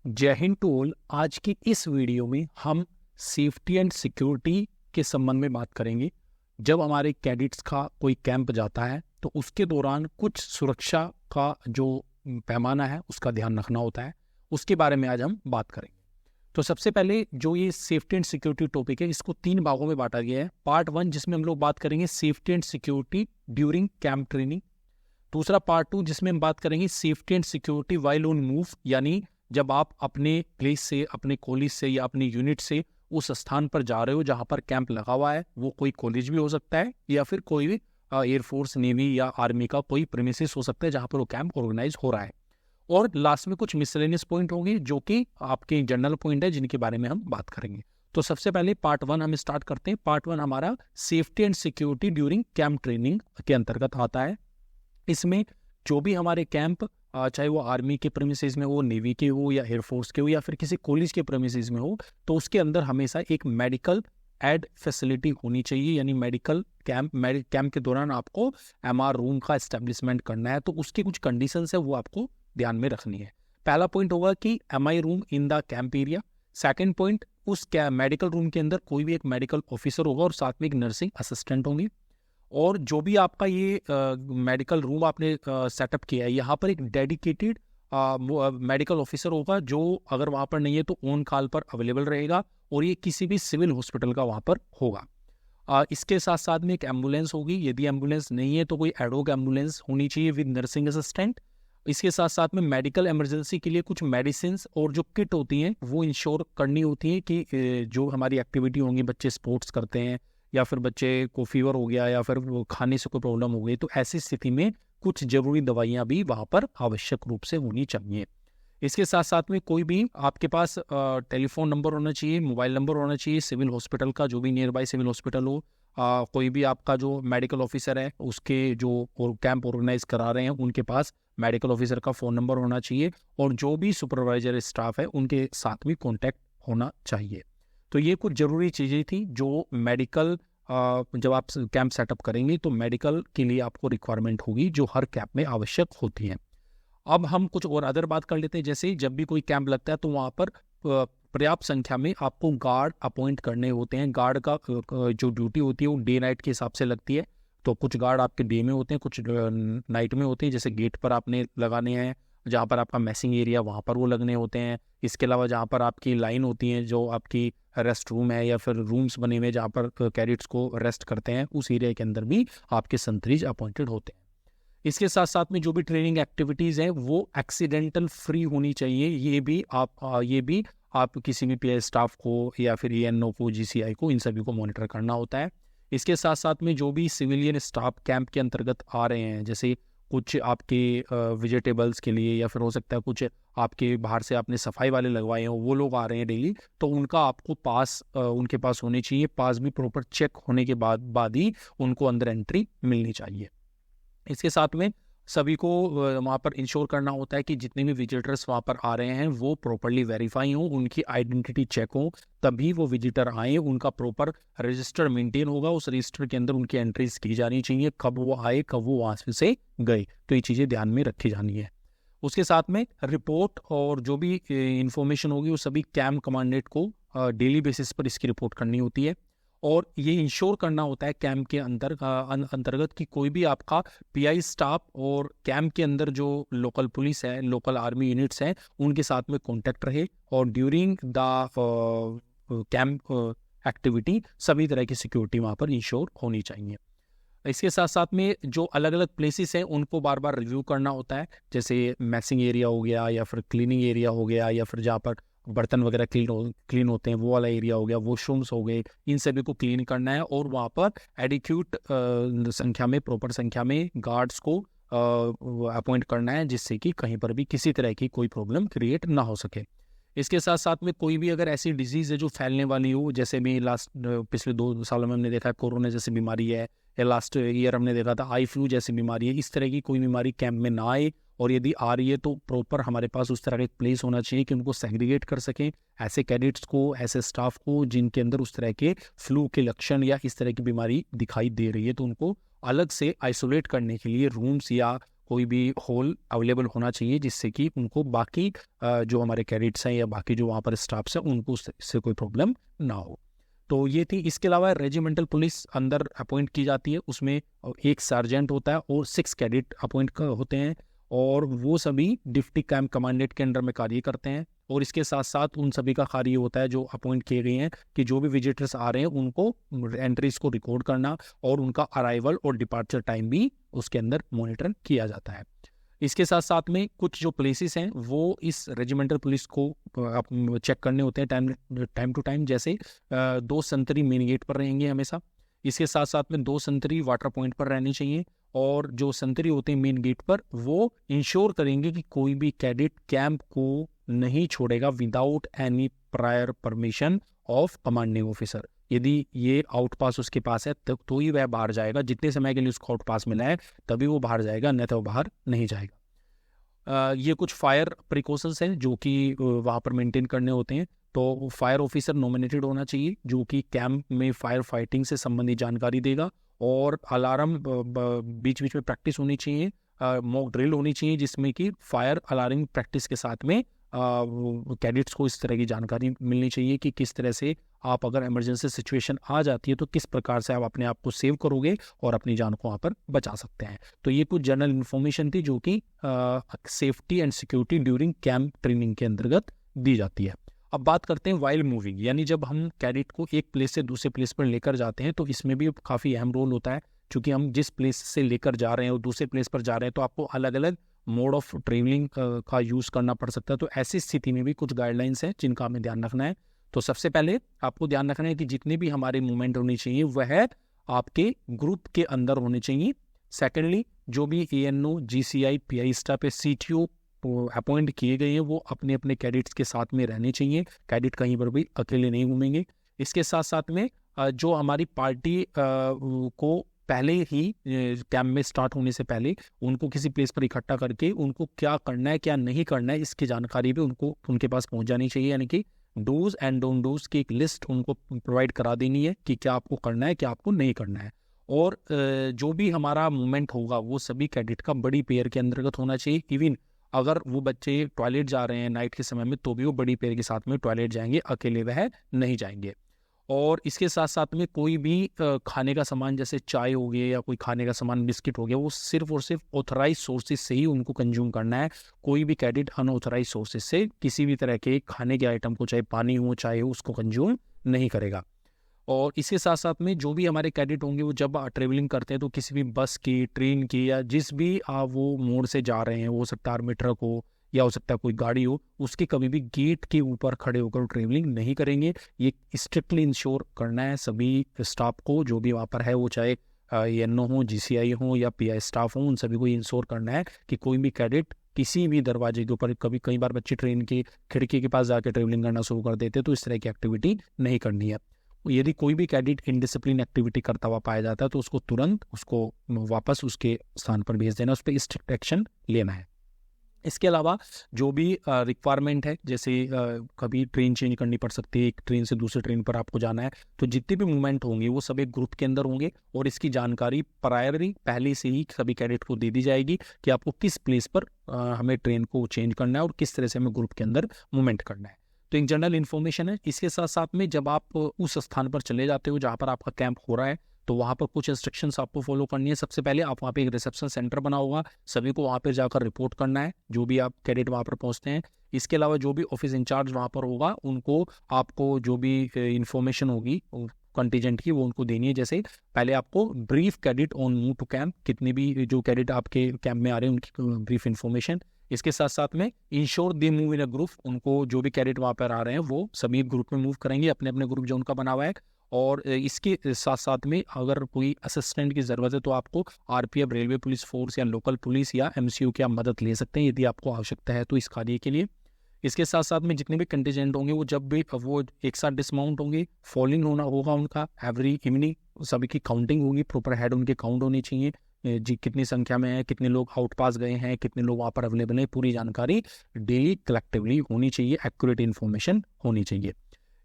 जय Hind to all. आज की इस वीडियो में हम सेफ्टी एंड सिक्योरिटी के संबंध में बात करेंगे। जब हमारे कैडेट्स का कोई कैंप जाता है तो उसके दौरान कुछ सुरक्षा का जो पैमाना है उसका ध्यान रखना होता है, उसके बारे में आज हम बात करेंगे। तो सबसे पहले जो ये सेफ्टी एंड सिक्योरिटी टॉपिक है, इसको 3 भागों में बांटा गया है। पार्ट 1 जिसमें हम लोग बात करेंगे safety and security during camp training. दूसरा पार्ट 2 जिसमें हम बात करेंगे safety and security while on move, यानी जब आप अपने प्लेस से, अपने कॉलेज से या अपने यूनिट से उस स्थान पर जा रहे हो जहां पर कैंप लगा हुआ है। वो कोई कॉलेज भी हो सकता है या फिर कोई भी एयरफोर्स, नेवी या आर्मी का कोई प्रीमिसेस हो सकता है जहां पर वो कैंप ऑर्गेनाइज हो रहा है। और लास्ट में कुछ मिसलेनियस पॉइंट होंगे जो कि आपके जनरल पॉइंट है जिनके बारे में हम बात करेंगे। तो सबसे पहले पार्ट 1 हम स्टार्ट करते हैं। पार्ट 1 हमारा safety and security during camp training के अंतर्गत आता है। इसमें जो भी हमारे कैंप, चाहे वो आर्मी के प्रेमिसेस में हो, नेवी के हो या एयरफोर्स के हो या फिर किसी कॉलेज के प्रेमिसेस में हो, तो उसके अंदर हमेशा एक मेडिकल एड फैसिलिटी होनी चाहिए। यानी मेडिकल कैंप के दौरान आपको एमआर रूम का एस्टेब्लिशमेंट करना है, तो उसकी कुछ कंडीशंस है वो आपको ध्यान में रखनी है। पहला पॉइंट होगा कि MI room in the camp area. Second point, उस मेडिकल रूम के अंदर कोई भी एक मेडिकल ऑफिसर होगा और साथ में एक नर्सिंग असिस्टेंट होंगे। और जो भी आपका ये मेडिकल रूम आपने सेटअप किया है, यहाँ पर एक डेडिकेटेड मेडिकल ऑफिसर होगा जो अगर वहाँ पर नहीं है तो ऑन कॉल पर अवेलेबल रहेगा, और ये किसी भी सिविल हॉस्पिटल का वहाँ पर होगा। इसके साथ साथ में एक एम्बुलेंस होगी। यदि एम्बुलेंस नहीं है तो कोई एडोक एम्बुलेंस होनी चाहिए विद नर्सिंग असिस्टेंट। इसके साथ साथ में मेडिकल इमरजेंसी के लिए कुछ मेडिसिन और जो किट होती हैं वो इंश्योर करनी होती है कि जो हमारी एक्टिविटी होंगी, बच्चे स्पोर्ट्स करते हैं या फिर बच्चे को फीवर हो गया या फिर खाने से कोई प्रॉब्लम हो गई, तो ऐसी स्थिति में कुछ जरूरी दवाइयाँ भी वहाँ पर आवश्यक रूप से होनी चाहिए। इसके साथ साथ में कोई भी आपके पास टेलीफोन नंबर होना चाहिए, मोबाइल नंबर होना चाहिए सिविल हॉस्पिटल का, जो भी नियर बाय सिविल हॉस्पिटल हो। कोई भी आपका जो मेडिकल ऑफिसर है उसके जो कैंप ऑर्गेनाइज करा रहे हैं उनके पास मेडिकल ऑफिसर का फ़ोन नंबर होना चाहिए, और जो भी सुपरवाइजर स्टाफ है उनके साथ भी कॉन्टैक्ट होना चाहिए। तो ये कुछ ज़रूरी चीज़ें थी जो मेडिकल, जब आप कैंप सेटअप करेंगे तो मेडिकल के लिए आपको रिक्वायरमेंट होगी जो हर कैंप में आवश्यक होती हैं। अब हम कुछ और अदर बात कर लेते हैं। जैसे जब भी कोई कैंप लगता है तो वहाँ पर पर्याप्त संख्या में आपको गार्ड अपॉइंट करने होते हैं। गार्ड का जो ड्यूटी होती है वो डे नाइट के हिसाब से लगती है। तो कुछ गार्ड आपके डे में होते हैं, कुछ नाइट में होते हैं। जैसे गेट पर आपने लगाने हैं, जहाँ पर आपका मैसिंग एरिया वहाँ पर वो लगने होते हैं। इसके अलावा जहाँ पर आपकी लाइन होती है, जो आपकी रेस्ट रूम है या फिर रूम्स बने हुए जहाँ पर कैडेट्स को रेस्ट करते हैं, उस एरिया के अंदर भी आपके संतरीज अपॉइंटेड होते हैं। इसके साथ साथ में जो भी ट्रेनिंग एक्टिविटीज़ हैं वो एक्सीडेंटल फ्री होनी चाहिए। ये भी आप किसी भी पीआई स्टाफ को या फिर एएनओ को, जीसीआई को, इन सभी को मॉनिटर करना होता है। इसके साथ साथ में जो भी सिविलियन स्टाफ कैंप के अंतर्गत आ रहे हैं, जैसे कुछ आपके वेजिटेबल्स के लिए या फिर हो सकता है कुछ आपके बाहर से आपने सफाई वाले लगवाए हैं, वो लोग आ रहे हैं डेली, तो उनका आपको पास उनके पास होने चाहिए। पास भी प्रॉपर चेक होने के बाद ही उनको अंदर एंट्री मिलनी चाहिए। इसके साथ में सभी को वहाँ पर इंश्योर करना होता है कि जितने भी विजिटर्स वहाँ पर आ रहे हैं वो प्रॉपरली वेरीफाई हों, उनकी आइडेंटिटी चेक हो, तभी वो विजिटर आए। उनका प्रॉपर रजिस्टर मेंटेन होगा, उस रजिस्टर के अंदर उनकी एंट्रीज की जानी चाहिए, कब वो आए, कब वो वहाँ से गए, तो ये चीज़ें ध्यान में रखी जानी है। उसके साथ में रिपोर्ट और जो भी इंफॉर्मेशन होगी वो सभी कैंप कमांडेंट को डेली बेसिस पर इसकी रिपोर्ट करनी होती है। और ये इंश्योर करना होता है कैंप के अंतर्गत कि कोई भी आपका पीआई स्टाफ और कैंप के अंदर जो लोकल पुलिस है, लोकल आर्मी यूनिट्स हैं, उनके साथ में कांटेक्ट रहे, और ड्यूरिंग द कैंप एक्टिविटी सभी तरह की सिक्योरिटी वहाँ पर इंश्योर होनी चाहिए। इसके साथ साथ में जो अलग अलग प्लेसेस हैं उनको बार बार रिव्यू करना होता है। जैसे मैसिंग एरिया हो गया या फिर क्लीनिंग एरिया हो गया या फिर जहाँ पर बर्तन वगैरह क्लीन होते हैं वो वाला एरिया हो गया, वॉशरूम्स हो गए, इन सभी को क्लीन करना है। और वहाँ पर एडिक्यूट संख्या में, प्रॉपर संख्या में गार्ड्स को अपॉइंट करना है, जिससे कि कहीं पर भी किसी तरह की कोई प्रॉब्लम क्रिएट ना हो सके। इसके साथ साथ में कोई भी अगर ऐसी डिजीज़ है जो फैलने वाली हो, जैसे भी पिछले 2 सालों में हमने देखा है कोरोना जैसी बीमारी है, या लास्ट ईयर हमने देखा था आई फ्लू जैसी बीमारी है, इस तरह की कोई बीमारी कैंप में ना आए। और यदि आ रही है तो प्रॉपर हमारे पास उस तरह का एक प्लेस होना चाहिए कि उनको सेग्रीगेट कर सकें, ऐसे कैडेट्स को, ऐसे स्टाफ को जिनके अंदर उस तरह के फ्लू के लक्षण या इस तरह की बीमारी दिखाई दे रही है, तो उनको अलग से आइसोलेट करने के लिए रूम्स या कोई भी होल अवेलेबल होना चाहिए जिससे कि उनको बाकी जो हमारे कैडेट्स हैं या बाकी जो वहाँ पर स्टाफ्स हैं उनको उससे कोई प्रॉब्लम ना हो। तो ये थी। इसके अलावा रेजिमेंटल पुलिस अंदर अपॉइंट की जाती है, उसमें एक सार्जेंट होता है और 6 कैडेट अपॉइंट होते हैं और वो सभी डिप्टी कैंप कमांडेंट के अंडर में कार्य करते हैं। और इसके साथ साथ उन सभी का कार्य होता है जो अपॉइंट किए गए हैं कि जो भी विजिटर्स आ रहे हैं उनको एंट्रीज को रिकॉर्ड करना और उनका अराइवल और डिपार्चर टाइम भी उसके अंदर मॉनिटर किया जाता है। इसके साथ साथ में कुछ जो प्लेसेस हैं वो इस रेजिमेंटल पुलिस को चेक करने होते हैं टाइम टू टाइम। जैसे 2 संतरी मेन गेट पर रहेंगे हमेशा। इसके साथ साथ में 2 संतरी वाटर पॉइंट पर रहनी चाहिए और जो संतरी होते हैं मेन गेट पर वो इंश्योर करेंगे कि कोई भी कैडेट कैंप को नहीं छोड़ेगा without any prior permission of commanding officer. यदि ये आउट पास उसके पास है तो ही वह बाहर जाएगा। जितने समय के लिए उसको आउट पास मिला है तभी वो बाहर जाएगा, अन्यथा वो बाहर नहीं जाएगा। ये कुछ फायर प्रिकॉशंस हैं जो कि वहाँ पर मेंटेन करने होते हैं। तो फायर ऑफिसर नॉमिनेटेड होना चाहिए जो कि कैंप में फायर फाइटिंग से संबंधित जानकारी देगा और अलार्म बीच बीच में प्रैक्टिस होनी चाहिए, मॉक ड्रिल होनी चाहिए जिसमें कि फायर अलार्म प्रैक्टिस के साथ में कैडेट्स को इस तरह की जानकारी मिलनी चाहिए कि किस तरह से आप अगर इमरजेंसी सिचुएशन आ जाती है तो किस प्रकार से आप अपने आप को सेव करोगे और अपनी जान को वहाँ पर बचा सकते हैं। तो ये कुछ जनरल इन्फॉर्मेशन थी जो कि safety and security during camp training के अंतर्गत दी जाती है। अब बात करते हैं वाइल मूविंग, यानी जब हम कैडेट को एक प्लेस से दूसरे प्लेस पर लेकर जाते हैं तो इसमें भी काफ़ी अहम रोल होता है। क्योंकि हम जिस प्लेस से लेकर जा रहे हैं और दूसरे प्लेस पर जा रहे हैं तो आपको अलग अलग मोड ऑफ ट्रेवलिंग का यूज़ करना पड़ सकता है। तो ऐसी स्थिति में भी कुछ गाइडलाइंस हैं जिनका हमें ध्यान रखना है। तो सबसे पहले आपको ध्यान रखना है कि जितने भी हमारे मूवमेंट होनी चाहिए वह आपके ग्रुप के अंदर होने चाहिए। सेकेंडली, जो भी ANO, GCI, PI स्टाफ पे CTO अपॉइंट किए गए हैं वो अपने अपने कैडेट्स के साथ में रहने चाहिए। कैडेट कहीं पर भी अकेले नहीं घूमेंगे। इसके साथ साथ में जो हमारी पार्टी को पहले ही कैंप में स्टार्ट होने से पहले उनको किसी प्लेस पर इकट्ठा करके उनको क्या करना है क्या नहीं करना है इसकी जानकारी भी उनको उनके पास पहुंच जानी चाहिए। यानी कि डूज एंड डोंट डूज की एक लिस्ट उनको प्रोवाइड करा देनी है कि क्या आपको करना है क्या आपको नहीं करना है। और जो भी हमारा मूवमेंट होगा वो सभी कैडेट का बड़ी पेयर के अंतर्गत होना चाहिए। इवन अगर वो बच्चे टॉयलेट जा रहे हैं नाइट के समय में तो भी वो बड़ी पेयर के साथ में टॉयलेट जाएंगे, अकेले वह नहीं जाएंगे। और इसके साथ साथ में कोई भी खाने का सामान जैसे चाय हो गया या कोई खाने का सामान बिस्किट हो गया वो सिर्फ और सिर्फ ऑथराइज सोर्सेज से ही उनको कंज्यूम करना है। कोई भी कैडेट अनऑथराइज सोर्सेज से किसी भी तरह के खाने के आइटम को, चाहे पानी हो चाहे हो, उसको कंज्यूम नहीं करेगा। और इसके साथ साथ में जो भी हमारे कैडेट होंगे वो जब ट्रेवलिंग करते हैं तो किसी भी बस की, ट्रेन की या जिस भी वो मोड से जा रहे हैं, वो सकता है आर्मी ट्रक हो या हो सकता है कोई गाड़ी हो, उसके कभी भी गेट के ऊपर खड़े होकर ट्रेवलिंग नहीं करेंगे। ये स्ट्रिक्टली इंश्योर करना है सभी स्टाफ को जो भी वहाँ पर है, वो चाहे ANO हो, GCI हो या PI स्टाफ हो, उन सभी को इंश्योर करना है कि कोई भी कैडेट किसी भी दरवाजे के ऊपर, कई बार बच्चे ट्रेन की खिड़की के पास जाकर ट्रेवलिंग करना शुरू कर देते हैं तो इस तरह की एक्टिविटी नहीं करनी है। यदि कोई भी कैडेट इनडिसिप्लिन एक्टिविटी करता हुआ पाया जाता है तो उसको तुरंत उसको वापस उसके स्थान पर भेज देना, उस पर स्ट्रिक्ट एक्शन लेना है। इसके अलावा जो भी रिक्वायरमेंट है, जैसे कभी ट्रेन चेंज करनी पड़ सकती है, एक ट्रेन से दूसरे ट्रेन पर आपको जाना है, तो जितने भी मूवमेंट होंगे वो सब एक ग्रुप के अंदर होंगे और इसकी जानकारी प्रायरी पहले से ही सभी कैडेट को दे दी जाएगी कि आपको किस प्लेस पर हमें ट्रेन को चेंज करना है और किस तरह से हमें ग्रुप के अंदर मूवमेंट करना है। तो एक जनरल इन्फॉर्मेशन है। इसके साथ साथ में जब आप उस स्थान पर चले जाते हो जहाँ पर आपका कैंप हो रहा है तो वहाँ पर कुछ इंस्ट्रक्शंस आपको फॉलो करनी है। सबसे पहले आप वहाँ पे एक रिसेप्शन सेंटर बना होगा, सभी को वहाँ पर जाकर रिपोर्ट करना है जो भी आप कैडेट वहाँ पर पहुँचते हैं। इसके अलावा जो भी ऑफिस इंचार्ज वहाँ पर होगा उनको आपको जो भी इंफॉर्मेशन होगी कंटीजेंट की वो उनको देनी है। जैसे पहले आपको brief cadet on move to camp, कितने भी जो कैडेट आपके कैंप में आ रहे हैं उनकी ब्रीफ इन्फॉर्मेशन। इसके साथ साथ में ensure they move in a group, उनको जो भी कैडेट वहाँ पर आ रहे हैं वो सभी ग्रुप में मूव करेंगे, अपने अपने ग्रुप जो उनका बना हुआ है। और इसके साथ साथ में अगर कोई असिस्टेंट की ज़रूरत है तो आपको RPF, रेलवे पुलिस फोर्स या लोकल पुलिस या MCU की आप मदद ले सकते हैं यदि आपको आवश्यकता है तो इस कार्य के लिए। इसके साथ साथ में जितने भी कंटीजेंट होंगे वो जब भी वो एक साथ डिसमाउंट होंगे, फॉलिंग होना होगा उनका एवरी इवनिंग, सभी की काउंटिंग होगी, प्रॉपर हेड उनके काउंट होनी चाहिए जी, कितनी संख्या में है, कितने लोग आउट पास गए हैं, कितने लोग वहाँ पर अवेलेबल है, पूरी जानकारी डेली कलेक्टिवली होनी चाहिए, एक्यूरेट इन्फॉर्मेशन होनी चाहिए।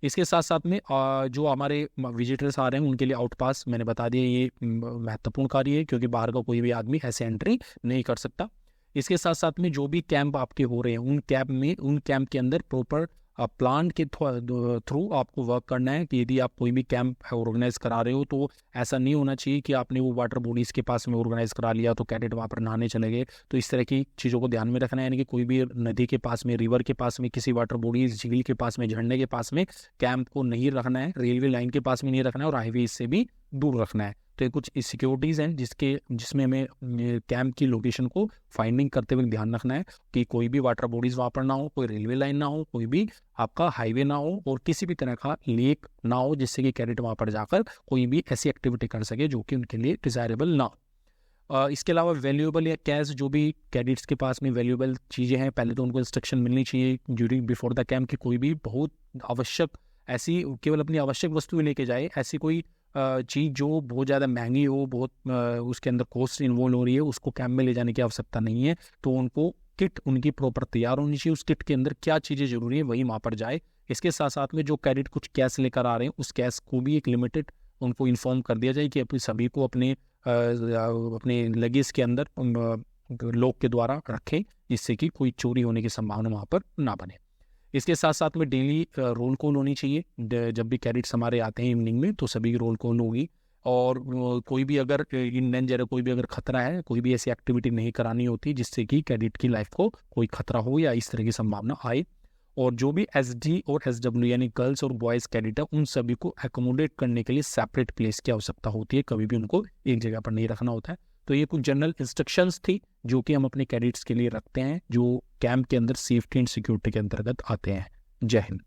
इसके साथ साथ में जो हमारे विजिटर्स आ रहे हैं उनके लिए आउट पास मैंने बता दिया, ये महत्वपूर्ण कार्य है क्योंकि बाहर का कोई भी आदमी ऐसे एंट्री नहीं कर सकता। इसके साथ साथ में जो भी कैंप आपके हो रहे हैं उन कैंप के अंदर प्रॉपर प्लान के थ्रू आपको वर्क करना है कि यदि आप कोई भी कैंप ऑर्गेनाइज करा रहे हो तो ऐसा नहीं होना चाहिए कि आपने वो वाटर बॉडीज के पास में ऑर्गेनाइज करा लिया तो कैडेट वहाँ पर नहाने चले गए। तो इस तरह की चीज़ों को ध्यान में रखना है, यानी कि कोई भी नदी के पास में, रिवर के पास में, किसी वाटर बॉडीज, झील के पास में, झरने के पास में कैंप को नहीं रखना है, रेलवे लाइन के पास में नहीं रखना है और हाईवे से भी दूर रखना है। तो ये कुछ सिक्योरिटीज़ हैं जिसमें हमें कैंप की लोकेशन को फाइंडिंग करते हुए ध्यान रखना है कि कोई भी वाटर बॉडीज वहाँ पर ना हो, कोई रेलवे लाइन ना हो, कोई भी आपका हाईवे ना हो और किसी भी तरह का लेक ना हो जिससे कि कैडेट वहाँ पर जाकर कोई भी ऐसी एक्टिविटी कर सके जो कि उनके लिए डिज़ायरेबल ना हो। इसके अलावा वैल्यूएबल या कैश, जो भी कैडेट्स के पास में वैल्यूएबल चीज़ें हैं, पहले तो उनको इंस्ट्रक्शन मिलनी चाहिए ड्यूरिंग बिफोर द कैंप कि कोई भी बहुत आवश्यक ऐसी केवल अपनी आवश्यक वस्तुएं लेके जाए, ऐसी कोई चीज़ जो बहुत ज़्यादा महंगी हो, बहुत उसके अंदर कॉस्ट इन्वॉल्व हो रही है, उसको कैंप में ले जाने की आवश्यकता नहीं है। तो उनको किट उनकी प्रॉपर तैयार होनी चाहिए, उस किट के अंदर क्या चीज़ें ज़रूरी है वही वहाँ पर जाए। इसके साथ साथ में जो कैडेट कुछ कैश लेकर आ रहे हैं उस कैश को भी एक लिमिटेड उनको इन्फॉर्म कर दिया जाए कि अपने सभी को अपने लगेज के अंदर लॉक के द्वारा रखें जिससे कि कोई चोरी होने की संभावना वहाँ पर ना बने। इसके साथ साथ में डेली रोल कॉल होनी चाहिए। जब भी कैडेट्स हमारे आते हैं इवनिंग में तो सभी की रोल कॉल होगी और कोई भी अगर इन डेंजर, कोई भी अगर खतरा है, कोई भी ऐसी एक्टिविटी नहीं करानी होती जिससे कि कैडेट की लाइफ को कोई खतरा हो या इस तरह की संभावना आए। और जो भी SD और SW यानी गर्ल्स और बॉयज़ कैडेट है उन सभी को एकोमोडेट करने के लिए सेपरेट प्लेस की आवश्यकता होती है, कभी भी उनको एक जगह पर नहीं रखना होता है। तो ये कुछ जनरल इंस्ट्रक्शंस थी जो कि हम अपने कैडेट्स के लिए रखते हैं जो कैंप के अंदर सेफ्टी एंड सिक्योरिटी के अंतर्गत आते हैं। जय हिंद।